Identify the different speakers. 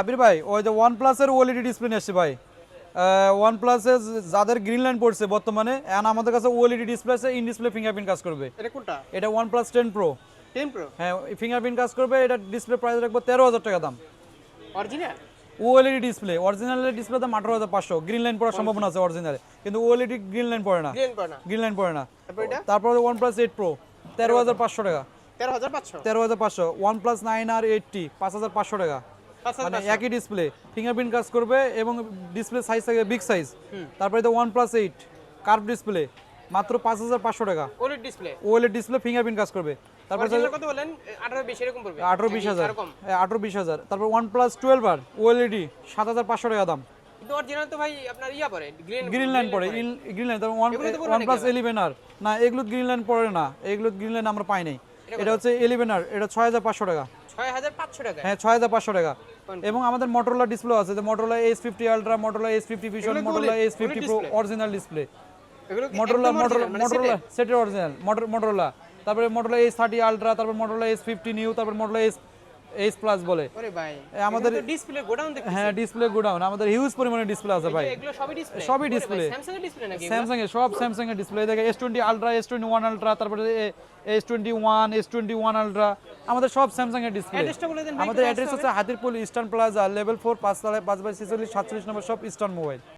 Speaker 1: আবির ভাই ওই যে OnePlus এর ওএলইডি ডিসপ্লে নিয়ে আসছে ভাই। OnePlus এর যাদের গ্রিন লাইন পড়ছে বর্তমানে এখন আমাদের কাছে ওএলইডি ডিসপ্লে আছে, ইন ডিসপ্লে ফিঙ্গারপ্রিন্ট কাজ করবে।
Speaker 2: এটা কোনটা?
Speaker 1: এটা OnePlus 10 Pro।
Speaker 2: 10 Pro
Speaker 1: হ্যাঁ, ফিঙ্গারপ্রিন্ট কাজ করবে। এটা ডিসপ্লে প্রাইস রাখবো 13,000 টাকা দাম।
Speaker 2: অরিজিনাল
Speaker 1: ওএলইডি ডিসপ্লে, অরিজিনালের ডিসপ্লে দাম 18,500। গ্রিন লাইন পড়ার সম্ভাবনা আছে অরিজিনালে, কিন্তু ওএলইডি গ্রিন লাইন পড়ে না।
Speaker 2: গ্রিন পড়ে না।
Speaker 1: গ্রিন লাইন পড়ে না।
Speaker 2: তারপর এটা
Speaker 1: তারপর OnePlus 8 Pro 13,500 টাকা।
Speaker 2: 13,500
Speaker 1: 13,500। OnePlus 9R 80 5,500 টাকা। মানে
Speaker 2: 5,500
Speaker 1: একই ডিসপ্লে, ফিঙ্গারপ্রিন্ট কাজ করবে এবং ডিসপ্লে সাইজ থাকে বিগ সাইজ। তারপরে তো OnePlus 8 কার্ভ ডিসপ্লে মাত্র 5,500 টাকা।
Speaker 2: OLED display
Speaker 1: OLED display fingerprint কাজ করবে। তারপর
Speaker 2: অরিজিনাল কত বলেন? 18 20 এরকম পড়বে।
Speaker 1: 18-20,000।
Speaker 2: এরকম
Speaker 1: 18-20,000। তারপর OnePlus 12R ওএলইডি 7,500 টাকা দাম।
Speaker 2: কিন্তু অরিজিনাল তো ভাই আপনার ইয়া পড়ে
Speaker 1: গ্রিন লাইন পড়ে, গ্রিন লাইন। তারপর
Speaker 2: এগুলো তো পড়বে নাকি
Speaker 1: OnePlus 11R না, এগুলো গ্রিন লাইন পড়ে না, এগুলো গ্রিন লাইন আমরা পাই নাই। এটা হচ্ছে 11R, এটা 6,500 টাকা।
Speaker 2: 6,500 টাকা।
Speaker 1: হ্যাঁ, 6,500 টাকা। এবং আমাদের Motorola ডিসপ্লে আছে, যে Motorola S50 Ultra, Motorola S50 Vision,
Speaker 2: এগুলো তো
Speaker 1: Motorola
Speaker 2: OLED
Speaker 1: S50 Pro
Speaker 2: display।
Speaker 1: Original display.
Speaker 2: এগুলো কি
Speaker 1: Motorola
Speaker 2: একদম original, মানে
Speaker 1: Motorola
Speaker 2: set এ?
Speaker 1: সেটের অরিজিনাল Motorola। তারপরে Motorola S30 Ultra, তারপর Motorola S50 New, তারপর Motorola S Plus বলে।
Speaker 2: ওরে ভাই
Speaker 1: আমাদের
Speaker 2: ডিসপ্লে গোডাউন দেখতে।
Speaker 1: হ্যাঁ, ডিসপ্লে গোডাউন আমাদের হিউজ পরিমাণে ডিসপ্লে আছে ভাই।
Speaker 2: এগুলো সবই ডিসপ্লে।
Speaker 1: সবই ডিসপ্লে।
Speaker 2: স্যামসাং এর ডিসপ্লে নাকি?
Speaker 1: স্যামসাং এর সব, স্যামসাং এর ডিসপ্লে। দেখে S20 Ultra, S21 Ultra, তারপরে S21, S21 Ultra, আমাদের সব স্যামসাং এর ডিসপ্লে।
Speaker 2: অ্যাড্রেসটা বলে দেন ভাই।
Speaker 1: আমাদের অ্যাড্রেস হচ্ছে হাতিরপুল ইস্টার্ন প্লাজা, লেভেল 4, 5 তলায় 5/46 47 নম্বর শপ, ইস্টার্ন মোবাইল।